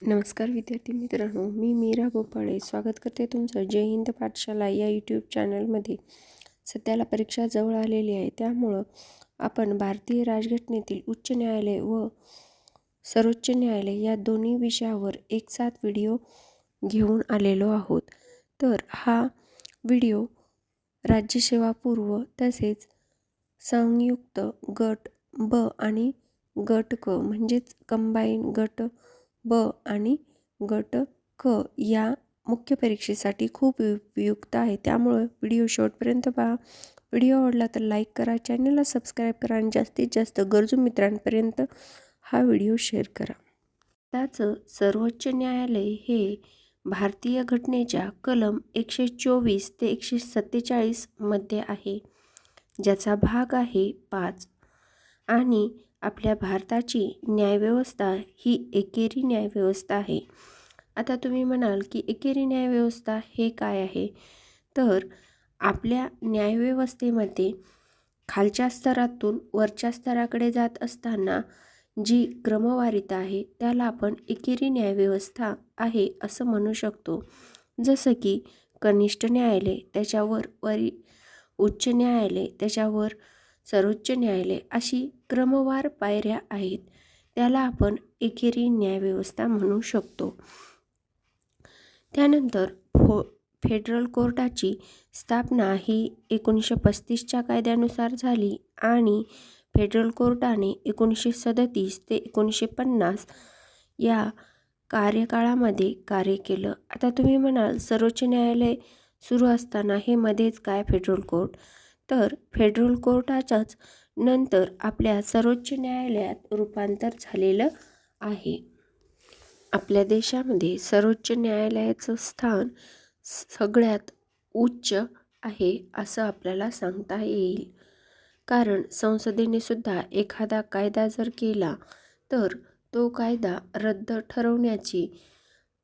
नमस्कार विद्यार्थी मित्रांनो, मी मीरा गोपाळे स्वागत करते तुमचं जय हिंद पाठशाला या यूट्यूब चॅनलमध्ये. सध्याला परीक्षा जवळ आलेली आहे, त्यामुळं आपण भारतीय राजघटनेतील उच्च न्यायालय व सर्वोच्च न्यायालय या दोन्ही विषयावर एक साथ व्हिडिओ घेऊन आलेलो आहोत. तर हा व्हिडिओ राज्यसेवा पूर्व तसेच संयुक्त गट ब आणि गट क म्हणजेच कंबाईन गट ब आणि गट क या मुख्य परीक्षेसाठी खूप उपयुक्त आहे. त्यामुळे व्हिडिओ शेवटपर्यंत पहा. व्हिडिओ आवडला तर लाईक करा, चॅनलला सबस्क्राईब करा आणि जास्तीत जास्त गरजू मित्रांपर्यंत हा व्हिडिओ शेअर करा. त्याचं सर्वोच्च न्यायालय हे भारतीय घटनेच्या कलम 124 ते 147 मध्ये आहे, ज्याचा भाग आहे 5. आणि आपल्या भारताची न्यायव्यवस्था ही एकेरी न्यायव्यवस्था आहे. आता तुम्ही म्हणाल की एकेरी न्यायव्यवस्था हे काय आहे? तर आपल्या न्यायव्यवस्थेमध्ये खालच्या स्तरातून वरच्या स्तराकडे जात असताना जी क्रमवारीता आहे त्याला आपण एकेरी न्यायव्यवस्था आहे असं म्हणू शकतो. जसं की कनिष्ठ न्यायालय, त्याच्यावर उच्च न्यायालय, त्याच्यावर सर्वोच्च न्यायालय, अशी क्रमवार पायऱ्या आहेत. त्याला आपण एकेरी न्यायव्यवस्था म्हणू शकतो. त्यानंतर फेडरल कोर्टाची स्थापना ही 1935च्या कायद्यानुसार झाली आणि फेडरल कोर्टाने 1937 ते 1950 या कार्यकाळामध्ये कार्य केलं. आता तुम्ही म्हणाल सर्वोच्च न्यायालय सुरू असताना हे मध्येच काय फेडरल कोर्ट? तर फेडरल कोर्टाच्याच नंतर आपल्या सर्वोच्च न्यायालयात रूपांतर झालेलं आहे. आपल्या देशामध्ये सर्वोच्च न्यायालयाचं स्थान सगळ्यात उच्च आहे असं आपल्याला सांगता येईल. कारण संसदेने सुद्धा एखादा कायदा जर केला तर तो कायदा रद्द ठरवण्याची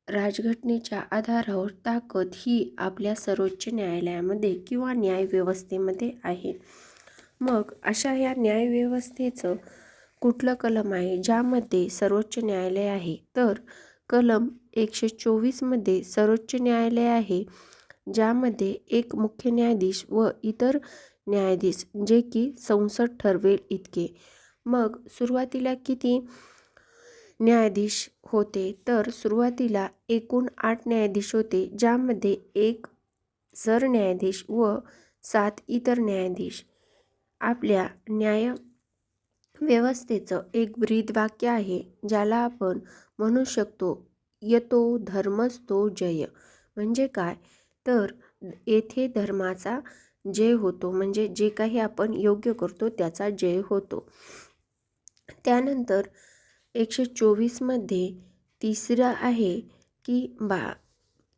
राजघटनेच्या आधारावर ताकद ही आपल्या सर्वोच्च न्यायालयामध्ये किंवा न्यायव्यवस्थेमध्ये आहे. मग अशा या न्यायव्यवस्थेचं कुठलं कलम आहे ज्यामध्ये सर्वोच्च न्यायालय आहे? तर कलम 124 मध्ये सर्वोच्च न्यायालय आहे, ज्यामध्ये एक मुख्य न्यायाधीश व इतर न्यायाधीश जे की संसद ठरवेल इतके. मग सुरुवातीला किती न्यायाधीश होते? तर सुरुवातीला एकूण 8 न्यायाधीश होते, ज्यामध्ये एक सरन्यायाधीश व 7 इतर न्यायाधीश. आपल्या न्याय व्यवस्थेचं एक ब्रीदवाक्य आहे ज्याला आपण म्हणू शकतो यतो धर्मस्तो जय. म्हणजे काय? तर येथे धर्माचा जय होतो, म्हणजे जे काही आपण योग्य करतो त्याचा जय होतो. त्यानंतर 124 मध्ये तिसरं आहे की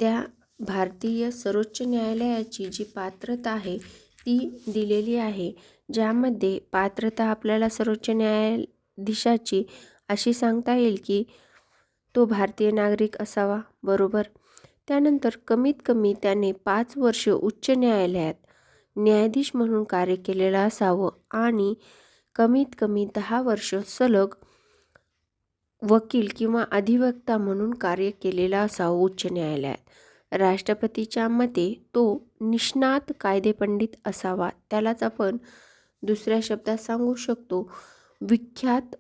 त्या भारतीय सर्वोच्च न्यायालयाची जी पात्रता आहे ती दिलेली आहे, ज्यामध्ये पात्रता आपल्याला सर्वोच्च न्यायाधीशाची अशी सांगता येईल की तो भारतीय नागरिक असावा, बरोबर. त्यानंतर कमीत कमी त्याने 5 वर्ष उच्च न्यायालयात न्यायाधीश म्हणून कार्य केलेलं असावं आणि कमीत कमी 10 वर्ष सलग वकील किंवा अधिवक्ता म्हणून कार्य केलेलं असावं उच्च न्यायालयात. राष्ट्रपतीच्या मते तो निष्णात कायदेपंडित असावा. त्यालाच आपण दुसऱ्या शब्दात सांगू शकतो विख्यात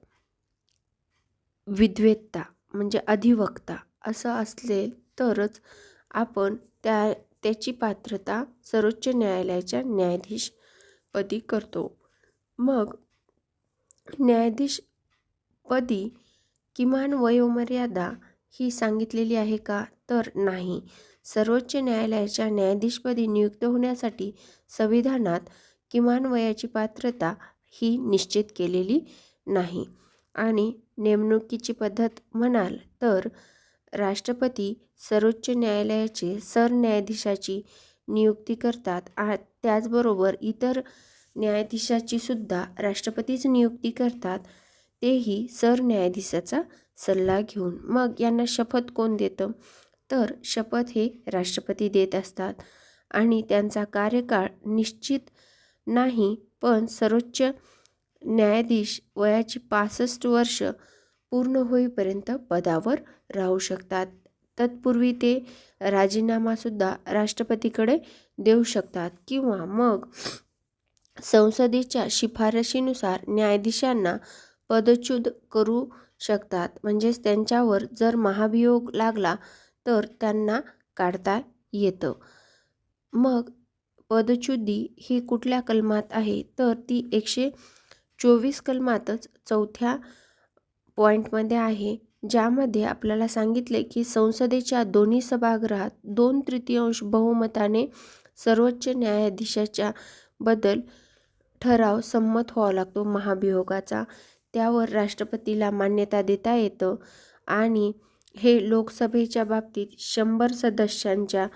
विद्वत्ता म्हणजे अधिवक्ता असं असले तरच आपण त्याची पात्रता सर्वोच्च न्यायालयाच्या न्यायाधीशपदी करतो. मग न्यायाधीशपदी किमान वयोमर्यादा ही सांगितलेली आहे का? तर नाही. सर्वोच्च न्यायालयाच्या न्यायाधीशपदी नियुक्त होण्यासाठी संविधानात किमान वयाची पात्रता ही निश्चित केलेली नाही. आणि नेमणुकीची पद्धत म्हणाल तर राष्ट्रपती सर्वोच्च न्यायालयाचे सरन्यायाधीशाची नियुक्ती करतात. त्याचबरोबर इतर न्यायाधीशाची सुद्धा राष्ट्रपतीच नियुक्ती करतात, तेही सरन्यायाधीशाचा सल्ला घेऊन. मग यांना शपथ कोण देतं? तर शपथ हे राष्ट्रपती देत असतात आणि त्यांचा कार्यकाळ निश्चित नाही, पण सर्वोच्च न्यायाधीश वयाची 65 वर्ष पूर्ण होईपर्यंत पदावर राहू शकतात. तत्पूर्वी ते राजीनामासुद्धा राष्ट्रपतीकडे देऊ शकतात किंवा मग संसदेच्या शिफारशीनुसार न्यायाधीशांना पदच्युत करू शकतात. म्हणजेच त्यांच्यावर जर महाभियोग लागला तर त्यांना काढता येतं. मग पदच्युती ही कुठल्या कलमात आहे तर ती 124 कलमातच 4थ्या पॉईंटमध्ये आहे, ज्यामध्ये आपल्याला सांगितले की संसदेच्या दोन्ही सभागृहात 2/3 बहुमताने सर्वोच्च न्यायाधीशाच्या बद्दल ठराव संमत व्हावा लागतो महाभियोगाचा. त्यावर राष्ट्रपतीला मान्यता देता येतं आणि हे लोकसभेच्या बाबतीत 100 सदस्यांच्या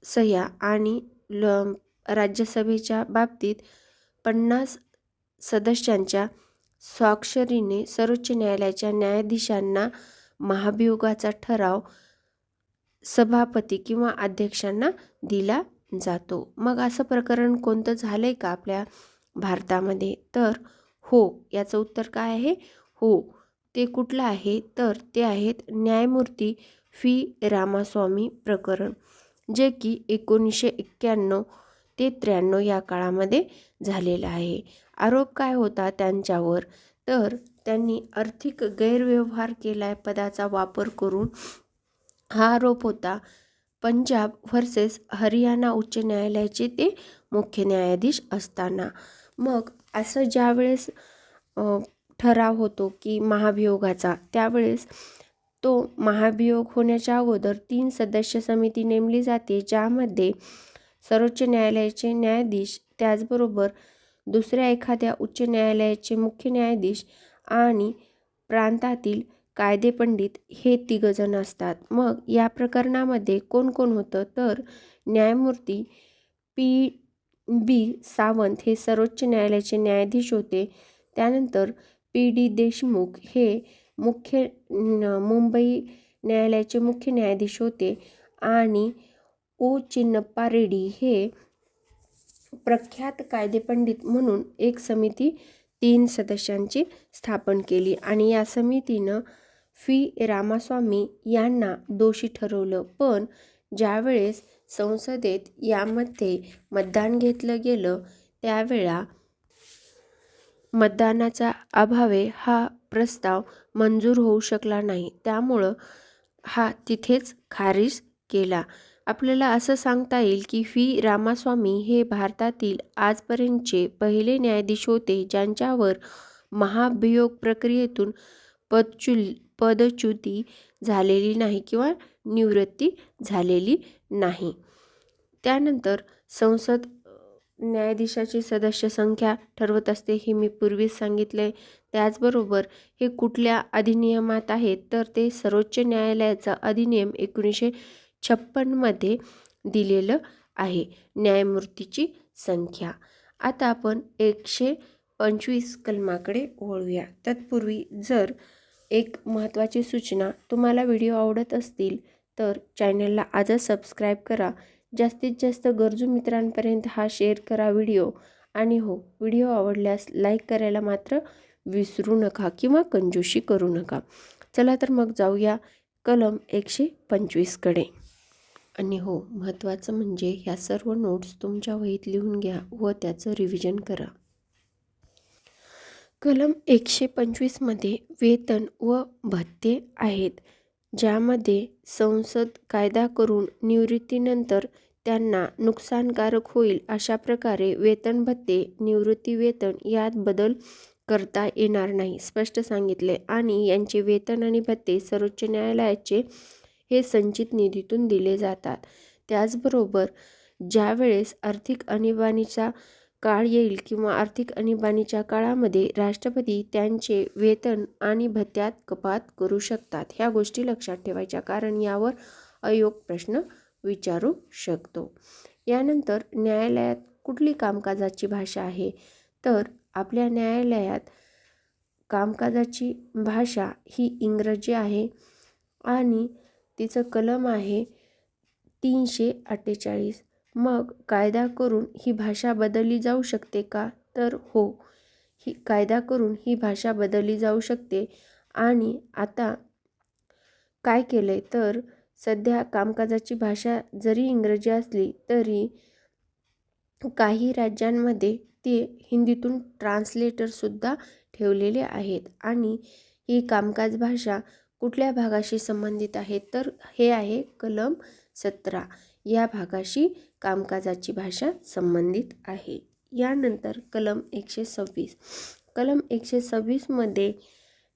सह्या आणि राज्यसभेच्या बाबतीत 50 सदस्यांच्या स्वाक्षरीने सर्वोच्च न्यायालयाच्या न्यायाधीशांना महाभियोगाचा ठराव सभापती किंवा अध्यक्षांना दिला जातो. मग असं प्रकरण कोणतं झालंय का आपल्या भारतामध्ये तर हो, याचं उत्तर काय आहे? हो. ते कुठलं आहे तर ते आहेत न्यायमूर्ती फी रामास्वामी प्रकरण, जे की 1991 ते 93 या काळामध्ये झालेलं आहे. आरोप काय होता त्यांच्यावर तर त्यांनी आर्थिक गैरव्यवहार केलाय पदाचा वापर करून. हा आरोप होता. पंजाब व्हर्सेस हरियाणा उच्च न्यायालयाचे ते मुख्य न्यायाधीश असताना. मग असं ज्यावेळेस ठराव होतो की महाभियोगाचा, त्यावेळेस तो महाभियोग होण्याच्या अगोदर 3 सदस्य समिती नेमली जाते, ज्यामध्ये सर्वोच्च न्यायालयाचे न्यायाधीश, त्याचबरोबर दुसऱ्या एखाद्या उच्च न्यायालयाचे मुख्य न्यायाधीश आणि प्रांतातील कायदेपंडित हे 3 जण असतात. मग या प्रकरणामध्ये कोण कोण होतं तर न्यायमूर्ती P.B. सावंत हे सर्वोच्च न्यायालयाचे न्यायाधीश होते. त्यानंतर P.D. देशमुख हे मुंबई न्यायालयाचे मुख्य न्यायाधीश होते आणि O. चिन्नप्पा रेड्डी हे प्रख्यात कायदेपंडित म्हणून एक समिती 3 सदस्यांची स्थापन केली आणि या समितीनं फी रामास्वामी यांना दोषी ठरवलं. पण ज्यावेळेस संसदेत यामध्ये मतदान घेतलं गेलं त्यावेळा मतदानाचा अभावे हा प्रस्ताव मंजूर होऊ शकला नाही, त्यामुळं हा तिथेच खारिज केला. आपल्याला असं सांगता येईल की फी रामास्वामी हे भारतातील आजपर्यंतचे पहिले न्यायाधीश होते ज्यांच्यावर महाभियोग प्रक्रियेतून पदच्युती झालेली नाही किंवा निवृत्ती झालेली नाही. त्यानंतर संसद न्यायाधीशाची सदस्य संख्या ठरवत असते, हे मी पूर्वीच सांगितले. त्याचबरोबर हे कुठल्या अधिनियमात आहेत तर ते सर्वोच्च न्यायालयाचा अधिनियम 1956 मध्ये दिलेलं आहे न्यायमूर्तीची संख्या. आता आपण 125 कलमाकडे वळूया. तत्पूर्वी जर एक महत्त्वाची सूचना, तुम्हाला व्हिडिओ आवडत असतील तर चॅनलला आजच सबस्क्राईब करा. जास्तीत जास्त गरजू मित्रांपर्यंत हा शेअर करा व्हिडिओ. आणि हो, व्हिडिओ आवडल्यास लाईक करायला मात्र विसरू नका किंवा कंजूशी करू नका. चला तर मग जाऊया कलम 125 कडे. आणि हो, महत्त्वाचं म्हणजे ह्या सर्व नोट्स तुमच्या वहीत लिहून घ्या व त्याचं रिव्हिजन करा. कलम 125 मध्ये वेतन व भत्ते आहेत, ज्यामध्ये संसद कायदा करून निवृत्तीनंतर त्यांना नुकसानकारक होईल अशा प्रकारे वेतन भत्ते निवृत्ती वेतन यात बदल करता येणार नाही स्पष्ट सांगितले. आणि यांचे वेतन आणि भत्ते सर्वोच्च न्यायालयाचे हे संचित निधीतून दिले जातात. त्याचबरोबर ज्यावेळेस आर्थिक आणीबाणीचा काळ येईल किंवा आर्थिक आणीबाणीच्या काळामध्ये राष्ट्रपती त्यांचे वेतन आणि भत्त्यात कपात करू शकतात. ह्या गोष्टी लक्षात ठेवायच्या, कारण यावर अयोग प्रश्न विचारू शकतो. यानंतर न्यायालयात कुठली कामकाजाची भाषा आहे तर आपल्या न्यायालयात कामकाजाची भाषा ही इंग्रजी आहे आणि तिचं कलम आहे 348. मग कायदा करून ही भाषा बदलली जाऊ शकते का तर हो, कायदा करून ही भाषा बदलली जाऊ शकते. आणि आता काय केलंय तर सध्या कामकाजाची भाषा जरी इंग्रजी असली तरी काही राज्यांमध्ये ते हिंदीतून ट्रान्सलेटरसुद्धा ठेवलेले आहेत आणि ही कामकाज भाषा कुठल्या भागाशी संबंधित आहे तर हे आहे कलम 17 या भागाशी कामकाजाची भाषा संबंधित आहे. यानंतर कलम 126. कलम 126 मध्ये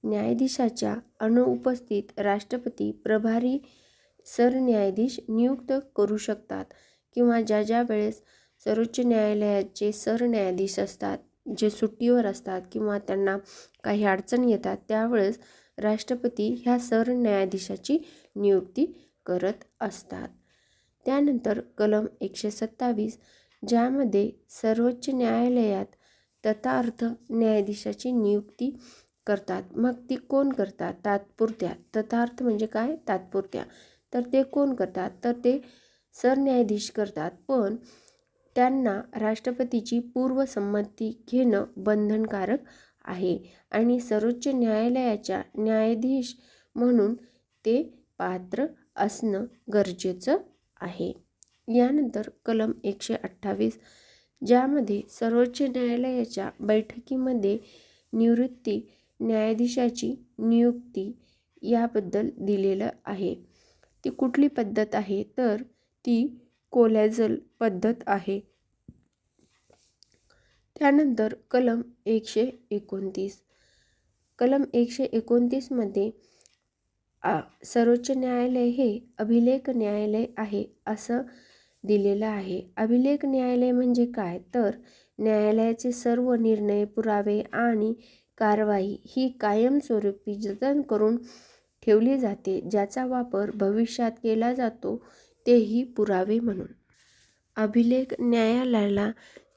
न्यायाधीशाच्या अनुपस्थित राष्ट्रपती प्रभारी सरन्यायाधीश नियुक्त करू शकतात किंवा ज्या वेळेस सर्वोच्च न्यायालयाचे सरन्यायाधीश असतात जे सुट्टीवर असतात किंवा त्यांना काही अडचणी येतात त्यावेळेस राष्ट्रपती ह्या सरन्यायाधीशाची नियुक्ती करत असतात. त्यानंतर कलम 127 ज्यामध्ये सर्वोच्च न्यायालयात तथार्थ न्यायाधीशाची नियुक्ती करतात. मग ती कोण करतात? तात्पुरत्या. तथार्थ म्हणजे काय? तात्पुरत्या. तर ते कोण करतात? तर ते सरन्यायाधीश करतात, पण त्यांना राष्ट्रपतीची पूर्वसंमती घेणं बंधनकारक आहे आणि सर्वोच्च न्यायालयाच्या न्यायाधीश म्हणून ते पात्र असणं गरजेचं आहे. यानंतर कलम 128 ज्यामध्ये सर्वोच्च न्यायालयाच्या बैठकीमध्ये निवृत्ती न्यायाधीशाची नियुक्ती याबद्दल दिलेलं आहे. ती कुठली पद्धत आहे तर ती कोलॅजल पद्धत आहे. त्यानंतर कलम 129. कलम 129 मध्ये सर्वोच्च न्यायालय हे अभिलेख न्यायालय आहे असं दिलेलं आहे. अभिलेख न्यायालय म्हणजे काय तर न्यायालयाचे सर्व निर्णय, पुरावे आणि कारवाई ही कायमस्वरूपी जतन करून ठेवली जाते, ज्याचा वापर भविष्यात केला जातो तेही पुरावे म्हणून. अभिलेख न्यायालयाला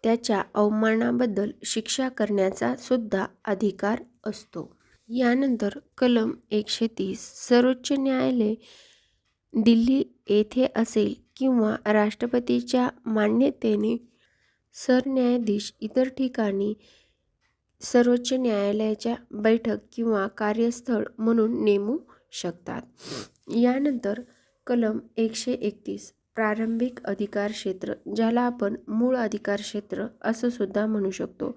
त्याच्या अवमानाबद्दल शिक्षा करण्याचा सुद्धा अधिकार असतो. यानंतर कलम 130 सर्वोच्च न्यायालय दिल्ली येथे असेल किंवा राष्ट्रपतीच्या मान्यतेने सरन्यायाधीश इतर ठिकाणी सर्वोच्च न्यायालयाच्या बैठक किंवा कार्यस्थळ म्हणून नेमू शकतात. यानंतर कलम 131 प्रारंभिक अधिकार क्षेत्र ज्याला आपण मूळ अधिकार क्षेत्र असं सुद्धा म्हणू शकतो.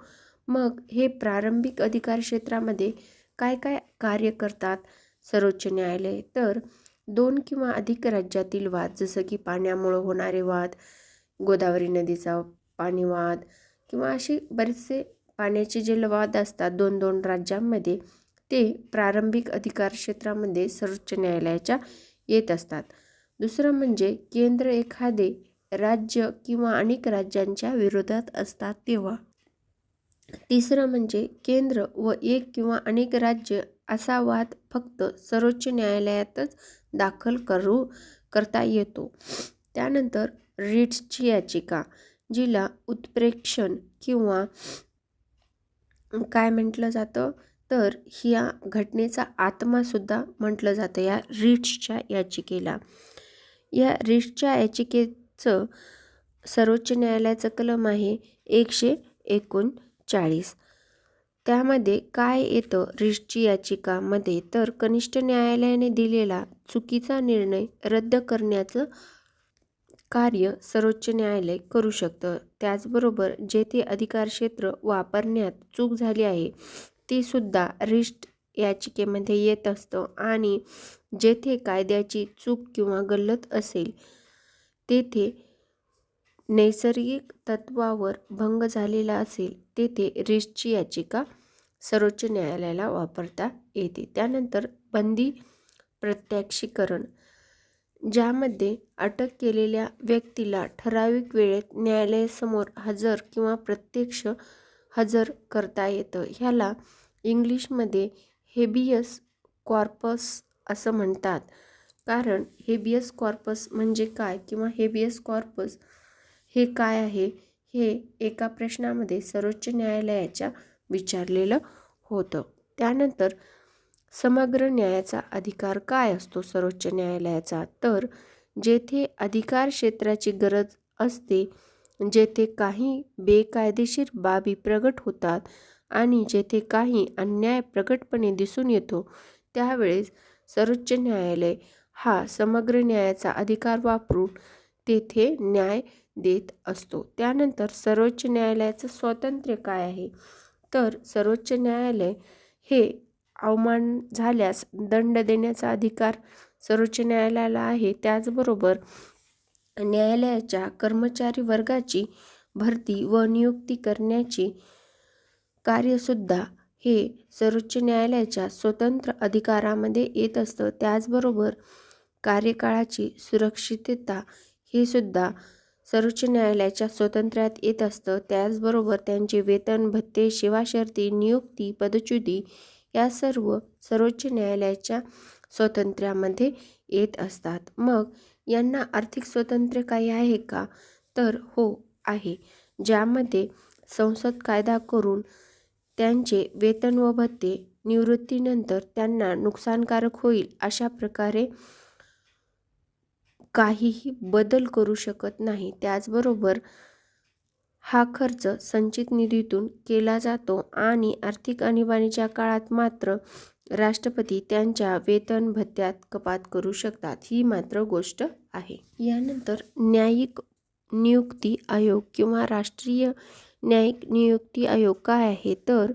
मग हे प्रारंभिक अधिकार क्षेत्रामध्ये काय काय कार्य करतात सर्वोच्च न्यायालय तर 2 किंवा अधिक राज्यातील वाद जसं की पाण्यामुळे होणारे वाद, गोदावरी नदीचा पाणी वाद किंवा असे बरेचसे पाण्याचे जे वाद असतात 2-2 राज्यांमध्ये ते प्रारंभिक अधिकार क्षेत्रामध्ये सर्वोच्च न्यायालयाच्या येत असतात. दुसरं म्हणजे केंद्र एखादे राज्य किंवा अनेक राज्यांच्या विरोधात असतात तेव्हा. तिसरं म्हणजे केंद्र व एक किंवा अनेक राज्य असा वाद फक्त सर्वोच्च न्यायालयातच दाखल करता येतो. त्यानंतर रिट्सची याचिका जिला उत्प्रेक्षण किंवा काय म्हटलं जातं तर ह्या घटनेचा आत्मा सुद्धा म्हटलं जातं या रिट्सच्या याचिकेला. या रिट्सच्या याचिकेचं सर्वोच्च न्यायालयाचं कलम आहे 139. त्यामध्ये काय येतं रिट्सची याचिकामध्ये तर कनिष्ठ न्यायालयाने दिलेला चुकीचा निर्णय रद्द करण्याचं कार्य सर्वोच्च न्यायालय करू शकतं. त्याचबरोबर जेथे अधिकार क्षेत्र वापरण्यात चूक झाली आहे ते सुद्धा रिट्स याचिकेमध्ये येत असतं आणि जेथे कायद्याची चूक किंवा गल्लत असेल तेथे नैसर्गिक तत्वावर भंग झालेला असेल तेथे रिट्सची याचिका सर्वोच्च न्यायालयाला वापरता येते. त्यानंतर बंदी प्रत्याक्षीकरण ज्यामध्ये अटक केलेल्या व्यक्तीला ठराविक वेळेत न्यायालयासमोर हजर किंवा प्रत्यक्ष हजर करता येतं. ह्याला इंग्लिशमध्ये हेबियस कॉर्पस असं म्हणतात. कारण हेबियस कॉर्पस म्हणजे काय किंवा हेबियस कॉर्पस हे काय आहे हे एका प्रश्नामध्ये सर्वोच्च न्यायालयाच्या विचारलेलं होतं. त्यानंतर समग्र न्यायाचा अधिकार काय असतो सर्वोच्च न्यायालयाचा तर जेथे अधिकार क्षेत्राची गरज असते, जेथे काही बेकायदेशीर बाबी प्रगट होतात आणि जेथे काही अन्याय प्रगटपणे दिसून येतो त्यावेळेस सर्वोच्च न्यायालय हा समग्र न्यायाचा अधिकार वापरून तेथे न्याय देत असतो. त्यानंतर सर्वोच्च न्यायालयाचं स्वातंत्र्य काय आहे? तर सर्वोच्च न्यायालय हे अवमान झाल्यास दंड देण्याचा अधिकार सर्वोच्च न्यायालयाला आहे. त्याचबरोबर न्यायालयाच्या कर्मचारी वर्गाची भरती व नियुक्ती करण्याची कार्यसुद्धा हे सर्वोच्च न्यायालयाच्या स्वतंत्र अधिकारामध्ये येत असतं. त्याचबरोबर कार्यकाळाची सुरक्षितता हे सुद्धा सर्वोच्च न्यायालयाच्या स्वातंत्र्यात येत असतं. त्याचबरोबर त्यांचे वेतन, भत्ते, सेवा शर्ती, नियुक्ती, पदच्युती या सर्व सर्वोच्च न्यायालयाच्या स्वातंत्र्यामध्ये येत असतात. मग यांना आर्थिक स्वातंत्र्य काही आहे का? तर हो आहे, ज्यामध्ये संसद कायदा करून त्यांचे वेतन व भत्ते निवृत्तीनंतर त्यांना नुकसानकारक होईल अशा प्रकारे काहीही बदल करू शकत नाही. त्याचबरोबर हा खर्च संचित निधीतून केला जातो आणि आर्थिक आणीबाणीच्या काळात मात्र राष्ट्रपती त्यांच्या वेतन भत्त्यात कपात करू शकतात. ही मात्र गोष्ट आहे. यानंतर न्यायिक नियुक्ती आयोग किंवा राष्ट्रीय न्यायिक नियुक्ती आयोग काय आहे? तर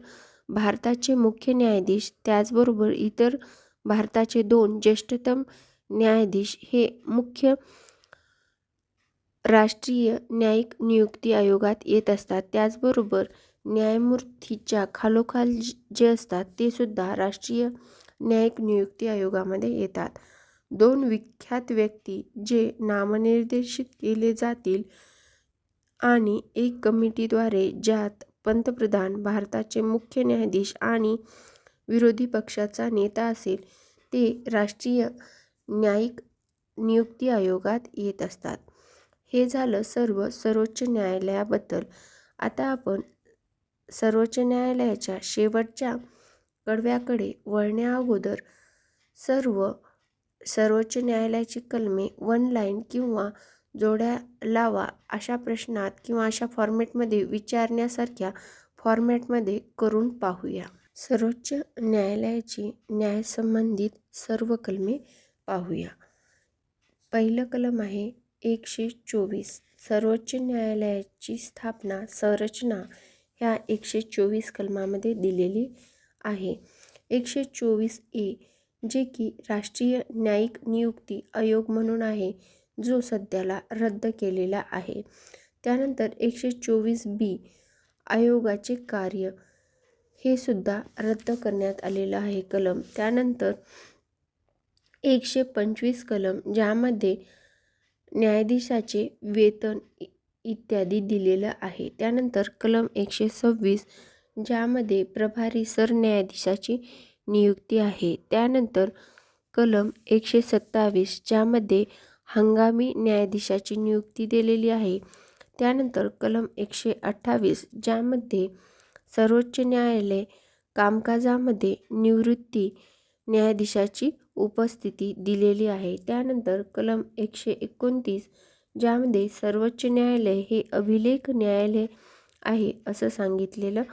भारताचे मुख्य न्यायाधीश त्याचबरोबर इतर भारताचे 2 ज्येष्ठतम न्यायाधीश हे मुख्य राष्ट्रीय न्यायिक नियुक्ती आयोगात येत असतात. त्याचबरोबर न्यायमूर्तीच्या खालोखाल जे असतात ते सुद्धा राष्ट्रीय न्यायिक नियुक्ती आयोगामध्ये येतात. 2 विख्यात व्यक्ती जे नामनिर्देशित केले जातील आणि एक कमिटीद्वारे ज्यात पंतप्रधान, भारताचे मुख्य न्यायाधीश आणि विरोधी पक्षाचा नेता असेल ते राष्ट्रीय न्यायिक नियुक्ती आयोगात येत असतात. हे झालं सर्व सर्वोच्च न्यायालयाबद्दल. आता आपण सर्वोच्च न्यायालयाच्या शेवटच्या कडव्याकडे वळण्याअगोदर सर्वोच्च न्यायालयाची कलमे 1 लाईन किंवा जोड्या लावा अशा प्रश्नात किंवा अशा फॉर्मॅटमध्ये विचारण्यासारख्या फॉर्मॅटमध्ये करून पाहूया. सर्वोच्च न्यायालयाची न्यायसंबंधित सर्व कलमे पाहूया. पहिलं कलम आहे 124. सर्वोच्च न्यायालयाची स्थापना, संरचना ह्या 124 कलमामध्ये दिलेली आहे. 124A जे की राष्ट्रीय न्यायिक नियुक्ती आयोग म्हणून आहे, जो सध्याला रद्द केलेला आहे. त्यानंतर 124B आयोगाचे कार्य हे सुद्धा रद्द करण्यात आलेलं आहे कलम. त्यानंतर 125 कलम ज्यामध्ये न्यायाधीशाचे वेतन इत्यादी दिलेलं आहे. त्यानंतर कलम 126 ज्यामध्ये प्रभारी सरन्यायाधीशाची नियुक्ती आहे. त्यानंतर कलम 127 ज्यामध्ये हंगामी न्यायाधीशाची नियुक्ती दिलेली आहे. त्यानंतर कलम 128 ज्यामध्ये सर्वोच्च न्यायालय कामकाजामध्ये निवृत्ती न्यायाधीशाची उपस्थिती दिलेली आहे. त्यानंतर कलम 129 ज्यामध्ये सर्वोच्च न्यायालय हे अभिलेख न्यायालय आहे असं सांगितलेलं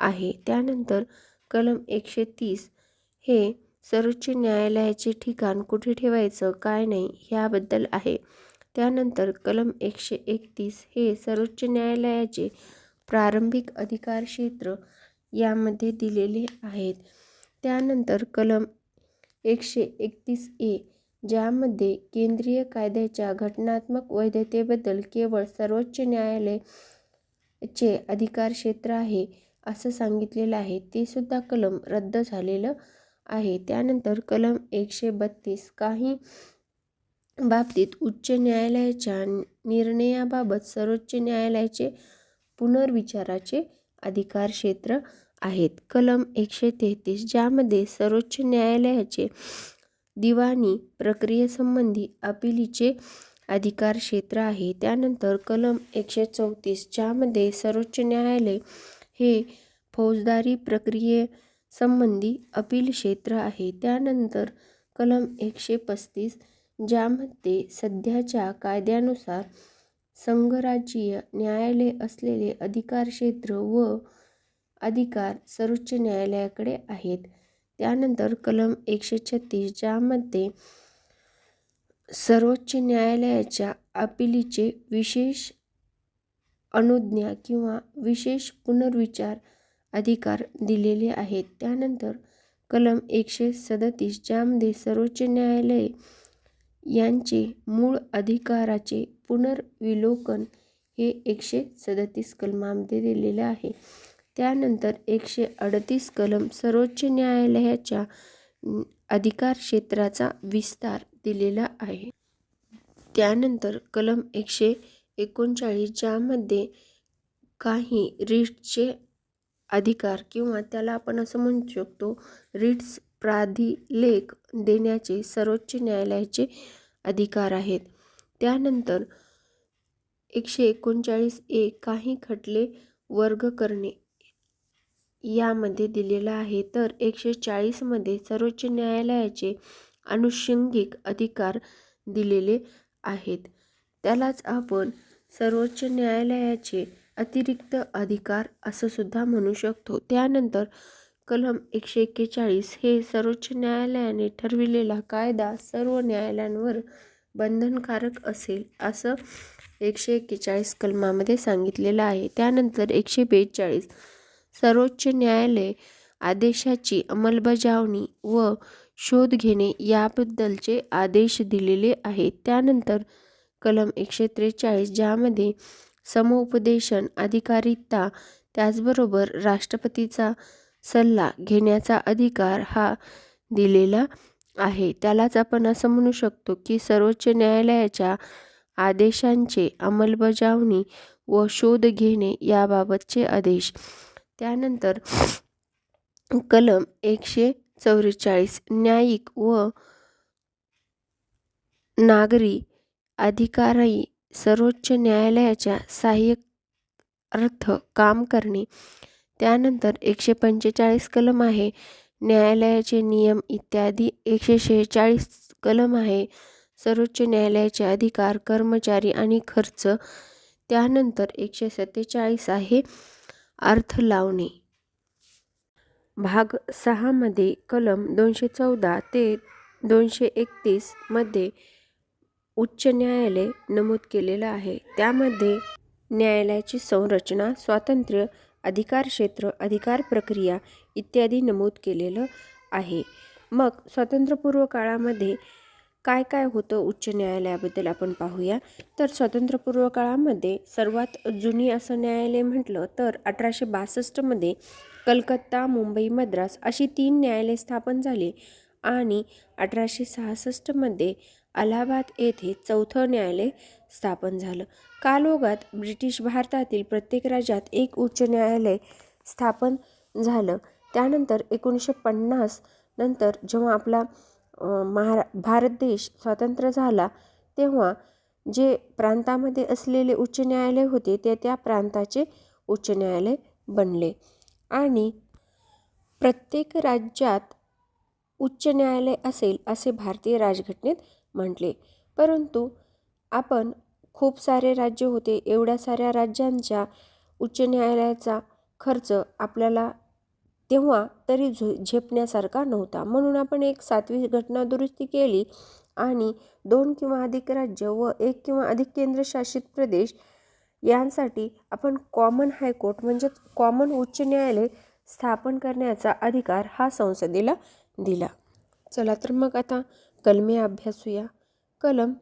आहे. त्यानंतर कलम 130 हे सर्वोच्च न्यायालयाचे ठिकाण कुठे ठेवायचं काय नाही ह्याबद्दल आहे. त्यानंतर कलम 131 हे सर्वोच्च न्यायालयाचे प्रारंभिक अधिकार क्षेत्र यामध्ये दिलेले आहेत. त्यानंतर कलम 131A ज्यामध्ये केंद्रीय कायद्याच्या घटनात्मक वैधतेबद्दल केवळ सर्वोच्च न्यायालयाचे अधिकार क्षेत्र आहे असं सांगितलेलं आहे. ते सुद्धा कलम रद्द झालेलं आहे. त्यानंतर कलम 132 काही बाबतीत उच्च न्यायालयाच्या निर्णयाबाबत सर्वोच्च न्यायालयाचे पुनर्विचाराचे अधिकार क्षेत्र आहेत. कलम 133 ज्यामध्ये सर्वोच्च न्यायालयाचे दिवाणी प्रक्रियेसंबंधी अपीलीचे अधिकार क्षेत्र आहे. त्यानंतर कलम 134 ज्यामध्ये सर्वोच्च न्यायालय हे फौजदारी प्रक्रियेसंबंधी अपील क्षेत्र आहे. त्यानंतर कलम 135 ज्यामध्ये सध्याच्या कायद्यानुसार संघराज्यीय न्यायालय असलेले अधिकार क्षेत्र व अधिकार सर्वोच्च न्यायालयाकडे आहेत. त्यानंतर कलम 136 ज्यामध्ये सर्वोच्च न्यायालयाच्या अपिलीचे विशेष अनुज्ञा किंवा विशेष पुनर्विचार अधिकार दिलेले आहेत. त्यानंतर कलम 137 ज्यामध्ये सर्वोच्च न्यायालय यांचे मूळ अधिकाराचे पुनर्विलोकन हे 137 कलमामध्ये दिलेले आहे. त्यानंतर 138 कलम सर्वोच्च न्यायालयाच्या अधिकार क्षेत्राचा विस्तार दिलेला आहे. त्यानंतर कलम 139 ज्यामध्ये काही रिट्सचे अधिकार किंवा त्याला आपण असं म्हणू शकतो रिट्स प्राधिलेख देण्याचे सर्वोच्च न्यायालयाचे अधिकार आहेत. त्यानंतर 139A काही खटले वर्ग करणे यामध्ये दिलेला आहे. तर 140 मध्ये सर्वोच्च न्यायालयाचे अनुषंगिक अधिकार दिलेले आहेत. त्यालाच आपण सर्वोच्च न्यायालयाचे अतिरिक्त अधिकार असं सुद्धा म्हणू शकतो. त्यानंतर कलम 141 हे सर्वोच्च न्यायालयाने ठरविलेला कायदा सर्व न्यायालयांवर बंधनकारक असेल असं 141 कलमामध्ये सांगितलेलं आहे. त्यानंतर 142 सर्वोच्च न्यायालय आदेशाची अंमलबजावणी व शोध घेणे याबद्दलचे आदेश दिलेले आहेत. त्यानंतर कलम 143 ज्यामध्ये समुपदेशन अधिकारिता त्याचबरोबर राष्ट्रपतीचा सल्ला घेण्याचा अधिकार हा दिलेला आहे. त्यालाच आपण असं म्हणू शकतो की सर्वोच्च न्यायालयाच्या आदेशांचे अंमलबजावणी व शोध घेणे याबाबतचे आदेश. त्यानंतर कलम 144 न्यायिक व नागरी अधिकारी सर्वोच्च न्यायालयाच्या सहाय्यकार्थ काम करणे. त्यानंतर 145 कलम आहे न्यायालयाचे नियम इत्यादी. 146 कलम आहे सर्वोच्च न्यायालयाचे अधिकार कर्मचारी आणि खर्च. त्यानंतर 147 आहे अर्थ लावणे. भाग 6 मध्ये कलम 214 ते 231 मध्ये उच्च न्यायालय नमूद केलेलं आहे. त्यामध्ये न्यायालयाची संरचना, स्वातंत्र्य, अधिकार क्षेत्र, अधिकार प्रक्रिया इत्यादी नमूद केलेलं आहे. मग स्वातंत्र्यपूर्व काळामध्ये काय काय होतं उच्च न्यायालयाबद्दल आपण पाहूया. तर स्वातंत्र्यपूर्व काळामध्ये सर्वात जुनी असं न्यायालय म्हटलं तर 1862 मध्ये कलकत्ता, मुंबई, मद्रास अशी 3 न्यायालय स्थापन झाली आणि 1866 मध्ये अलाहाबाद येथे 4थं न्यायालय स्थापन झालं. कालौघात ब्रिटिश भारतातील प्रत्येक राज्यात एक उच्च न्यायालय स्थापन झालं. त्यानंतर 1950 नंतर जेव्हा आपला भारत देश स्वतंत्र झाला तेव्हा जे प्रांतामध्ये असलेले उच्च न्यायालय होते ते त्या प्रांताचे उच्च न्यायालय बनले आणि प्रत्येक राज्यात उच्च न्यायालय असेल असे भारतीय राज्यघटनेत म्हटले. परंतु आपण खूप सारे राज्य होते, एवढ्या साऱ्या राज्यांच्या उच्च न्यायालयाचा खर्च आपल्याला तेव्हा तरी झेपण्यासारखा नव्हता. म्हणून आपण एक 7वी घटना दुरुस्ती केली आणि 2 किंवा अधिक राज्य व 1 किंवा अधिक केंद्रशासित प्रदेश यांसाठी आपण कॉमन हायकोर्ट म्हणजेच कॉमन उच्च न्यायालय स्थापन करण्याचा अधिकार हा संसदेला दिला. चला तर मग आता कलमे अभ्यासूया. कलम